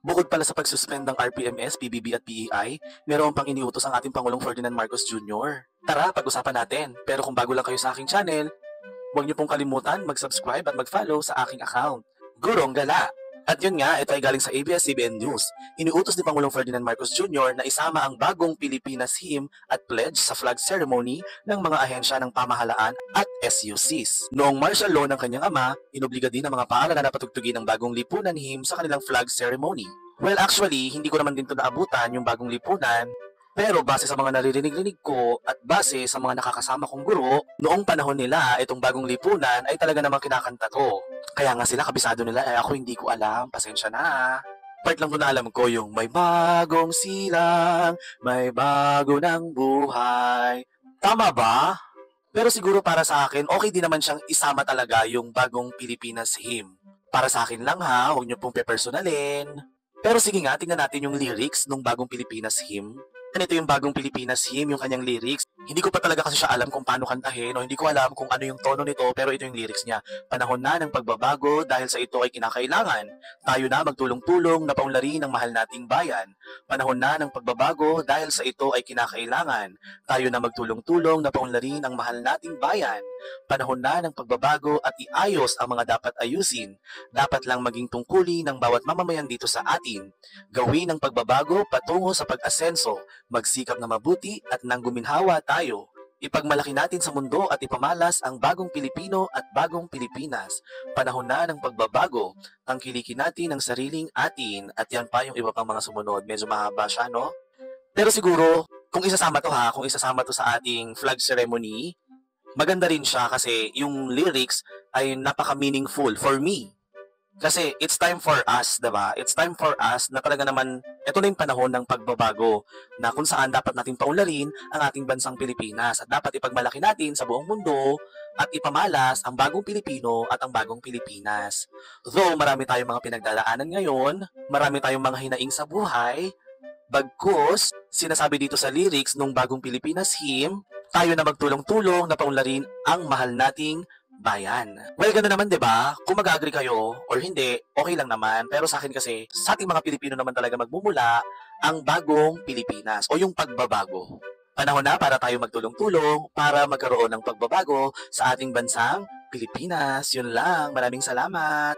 Bukod pala sa pagsuspend ng RPMS, PBB at PEI, meron pang iniutos ang ating Pangulong Ferdinand Marcos Jr. Tara, pag-usapan natin. Pero kung bago lang kayo sa aking channel, huwag niyo pong kalimutan mag-subscribe at mag-follow sa aking account, Gurong Gala. At yun nga, ito ay galing sa ABS-CBN News. Iniutos ni Pangulong Ferdinand Marcos Jr. na isama ang bagong Pilipinas Hymn at Pledge sa flag ceremony ng mga ahensya ng pamahalaan at SUCs. Noong martial law ng kanyang ama, inobliga din ang mga paaralan na patugtugin ang bagong lipunan hymn sa kanilang flag ceremony. Well, actually, hindi ko naman din ito naabutan yung bagong lipunan, pero base sa mga naririnig-rinig ko at base sa mga nakakasama kong guro, noong panahon nila, itong bagong lipunan ay talaga namang kinakanta to. Kaya nga sila kabisado nila, ako hindi ko alam, pasensya na. Part lang ko na alam ko yung may bagong silang, may bago ng buhay. Tama ba? Pero siguro para sa akin, okay din naman siyang isama talaga yung bagong Pilipinas hymn. Para sa akin lang ha, huwag niyo pong pepersonalin. Pero sige nga, tingnan natin yung lyrics ng bagong Pilipinas hymn. Ito yung bagong Pilipinas hymn, yung kanyang lyrics. Hindi ko pa talaga kasi siya alam kung paano kantahin o hindi ko alam kung ano yung tono nito, pero ito yung lyrics niya. Panahon na ng pagbabago dahil sa ito ay kinakailangan. Tayo na magtulong-tulong na paunlarin ang mahal nating bayan. Panahon na ng pagbabago dahil sa ito ay kinakailangan. Tayo na magtulong-tulong na paunlarin ang mahal nating bayan. Panahon na ng pagbabago at iayos ang mga dapat ayusin. Dapat lang maging tungkulin ng bawat mamamayan dito sa atin. Gawin ang pagbabago patungo sa pag-asenso. Magsikap na mabuti at nang guminhawa tayo. Ipagmalaki natin sa mundo at ipamalas ang bagong Pilipino at bagong Pilipinas. Panahon na ng pagbabago. Tangkilikin natin ang sariling atin. At yan pa yung iba pang mga sumunod. Medyo mahaba siya, no? Pero siguro, kung isasama to sa ating flag ceremony, maganda rin siya kasi yung lyrics ay napaka-meaningful for me. Kasi it's time for us, diba? It's time for us na talaga naman, ito na yung panahon ng pagbabago na kung saan dapat natin paunlarin ang ating bansang Pilipinas at dapat ipagmalaki natin sa buong mundo at ipamalas ang bagong Pilipino at ang bagong Pilipinas. Though marami tayong mga pinagdadaanan ngayon, marami tayong mga hinaing sa buhay, bagkus, sinasabi dito sa lyrics nung bagong Pilipinas hymn, tayo na magtulong-tulong na paunlarin ang mahal nating bayan. Well, gano'n naman, 'di ba? Kung mag-agree kayo or hindi, okay lang naman. Pero sa akin kasi, sa ating mga Pilipino naman talaga magmumula ang bagong Pilipinas o yung pagbabago. Panahon na para tayo magtulong-tulong para magkaroon ng pagbabago sa ating bansang Pilipinas. Yun lang. Maraming salamat.